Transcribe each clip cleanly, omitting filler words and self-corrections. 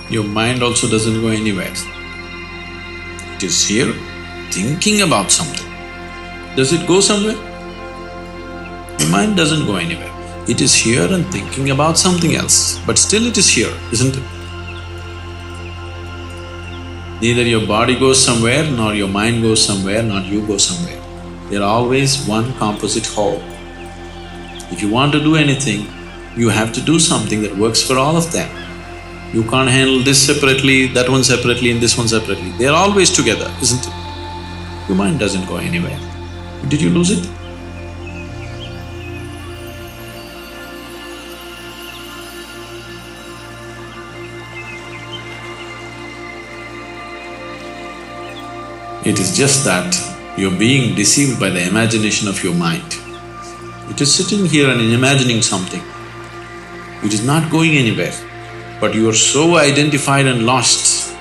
Your mind also doesn't go anywhere. It is here thinking about something. Does it go somewhere? Your mind doesn't go anywhere. It is here and thinking about something else, but still it is here, isn't it? Neither your body goes somewhere, nor your mind goes somewhere, nor you go somewhere. They're always one composite whole. If you want to do anything, you have to do something that works for all of them. You can't handle this separately, that one separately, and this one separately. They're always together, isn't it? Your mind doesn't go anywhere. Did you lose it? It is just that you're being deceived by the imagination of your mind. It is sitting here and imagining something. It is not going anywhere, but you are so identified and lost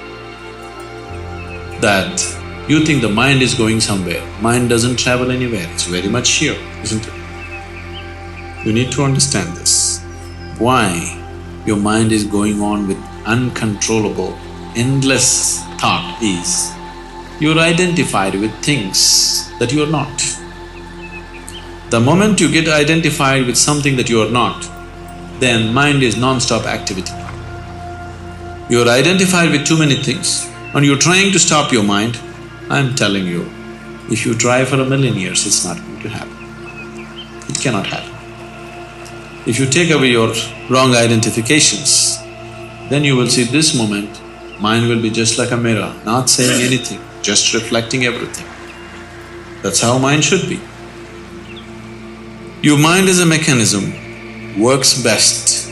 that you think the mind is going somewhere. Mind doesn't travel anywhere, it's very much here, isn't it? You need to understand this. Why your mind is going on with uncontrollable, endless thought is, you're identified with things that you're not. The moment you get identified with something that you're not, then mind is non-stop activity. You're identified with too many things and you're trying to stop your mind. I'm telling you, if you try for 1,000,000 years, it's not going to happen. It cannot happen. If you take away your wrong identifications, then you will see this moment, mind will be just like a mirror, not saying anything, just reflecting everything. That's how mind should be. Your mind is a mechanism, works best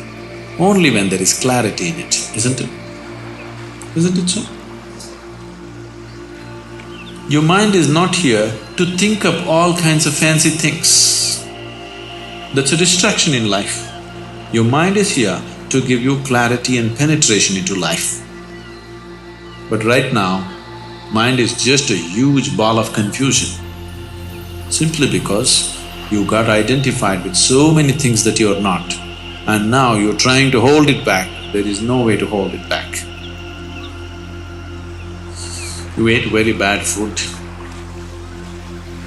only when there is clarity in it, isn't it? Isn't it so? Your mind is not here to think up all kinds of fancy things. That's a distraction in life. Your mind is here to give you clarity and penetration into life. But right now, mind is just a huge ball of confusion, simply because you got identified with so many things that you're not, and now you're trying to hold it back. There is no way to hold it back. You ate very bad food.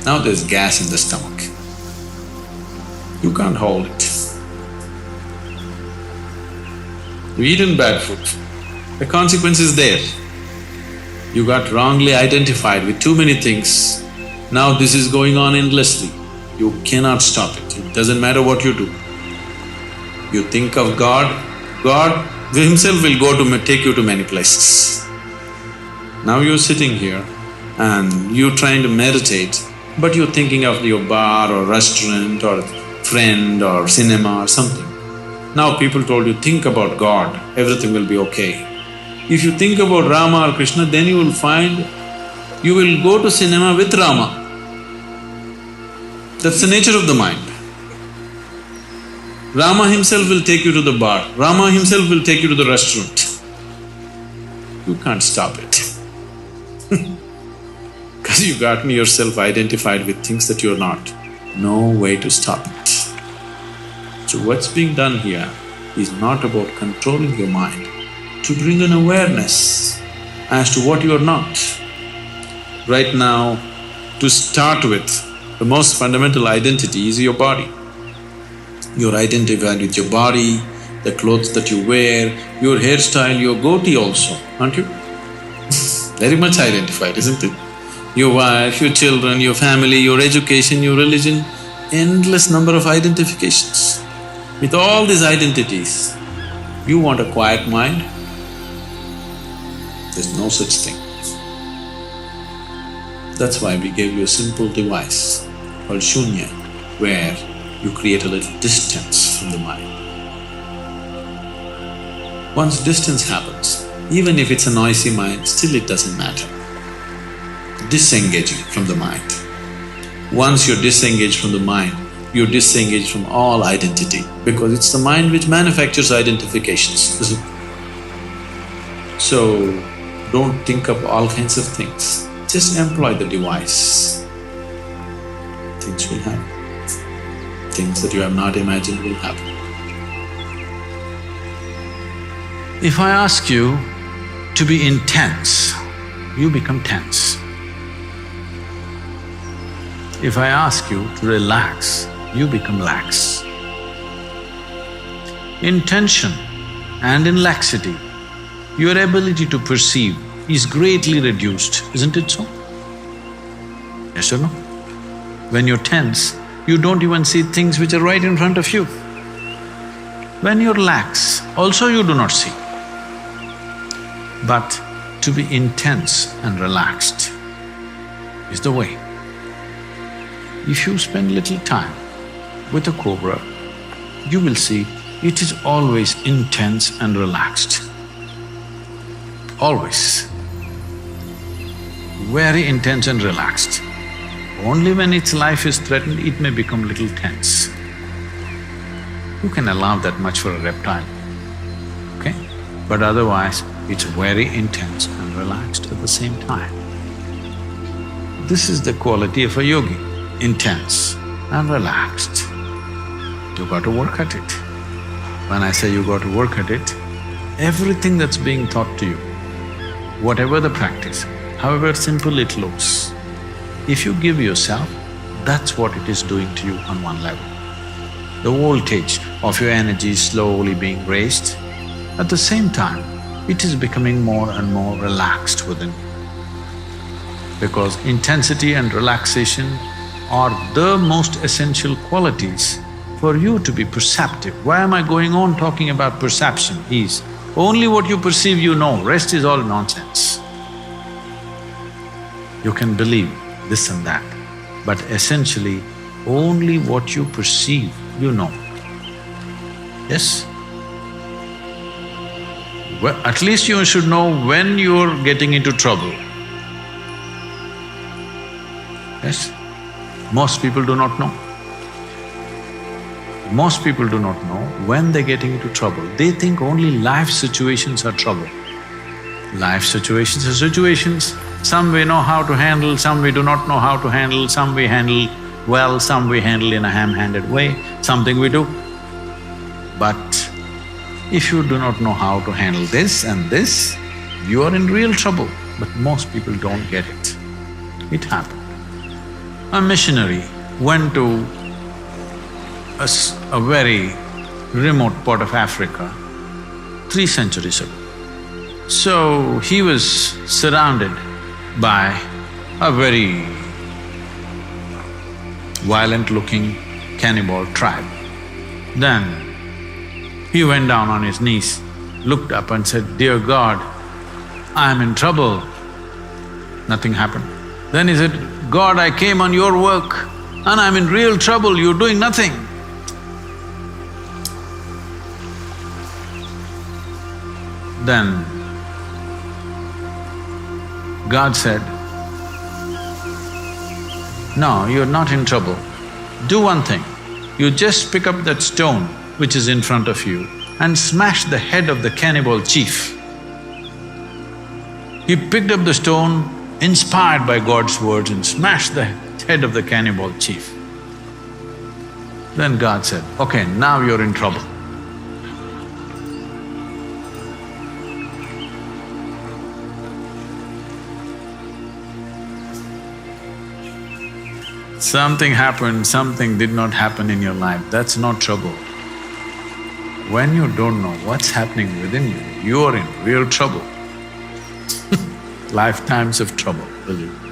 Now there's gas in the stomach. You can't hold it. You've eaten bad food. The consequence is there. You got wrongly identified with too many things. Now this is going on endlessly. You cannot stop it. It doesn't matter what you do. You think of God, God Himself will go to take you to many places. Now you're sitting here and you're trying to meditate, but you're thinking of your bar or restaurant or friend or cinema or something. Now people told you, think about God, everything will be okay. If you think about Rama or Krishna, then you will find you will go to cinema with Rama. That's the nature of the mind. Rama himself will take you to the bar, Rama himself will take you to the restaurant. You can't stop it. Because you've gotten yourself identified with things that you're not. No way to stop it. So what's being done here is not about controlling your mind, to bring an awareness as to what you're not. Right now, to start with, the most fundamental identity is your body. You're identified with your body, the clothes that you wear, your hairstyle, your goatee also, aren't you? Very much identified, isn't it? Your wife, your children, your family, your education, your religion, endless number of identifications. With all these identities, you want a quiet mind? There's no such thing. That's why we gave you a simple device called Shunya, where you create a little distance from the mind. Once distance happens, even if it's a noisy mind, still it doesn't matter. Disengaging from the mind. Once you're disengaged from the mind, you're disengaged from all identity, because it's the mind which manufactures identifications, isn't it? So, don't think of all kinds of things. Just employ the device. Things will happen. Things that you have not imagined will happen. If I ask you, to be intense, you become tense. If I ask you to relax, you become lax. In tension and in laxity, your ability to perceive is greatly reduced, isn't it so? Yes or no? When you're tense, you don't even see things which are right in front of you. When you're lax, also you do not see. But to be intense and relaxed is the way. If you spend little time with a cobra, you will see it is always intense and relaxed. Always. Very intense and relaxed. Only when its life is threatened, it may become little tense. You can allow that much for a reptile, okay? But otherwise, it's very intense and relaxed at the same time. This is the quality of a yogi, intense and relaxed. You got to work at it. When I say you got to work at it, everything that's being taught to you, whatever the practice, however simple it looks, if you give yourself, that's what it is doing to you on one level. The voltage of your energy is slowly being raised. At the same time, it is becoming more and more relaxed within you. Because intensity and relaxation are the most essential qualities for you to be perceptive. Why am I going on talking about perception? Is only what you perceive you know, rest is all nonsense. You can believe this and that, but essentially only what you perceive you know. Yes? Well, at least you should know when you're getting into trouble. Yes? Most people do not know. Most people do not know when they're getting into trouble. They think only life situations are trouble. Life situations are situations. Some we know how to handle, some we do not know how to handle, some we handle well, some we handle in a ham-handed way, something we do. But if you do not know how to handle this and this, you are in real trouble. But most people don't get it. It happened. A missionary went to a very remote part of Africa 3 centuries ago. So he was surrounded by a very violent-looking cannibal tribe. Then he went down on his knees, looked up and said, "Dear God, I am in trouble." Nothing happened. Then he said, "God, I came on your work and I'm in real trouble, you're doing nothing." Then God said, "No, you're not in trouble. Do one thing, you just pick up that stone which is in front of you and smash the head of the cannibal chief." He picked up the stone, inspired by God's words, and smashed the head of the cannibal chief. Then God said, "Okay, now you're in trouble." Something happened, something did not happen in your life, that's not trouble. When you don't know what's happening within you, you are in real trouble. Lifetimes of trouble, believe me.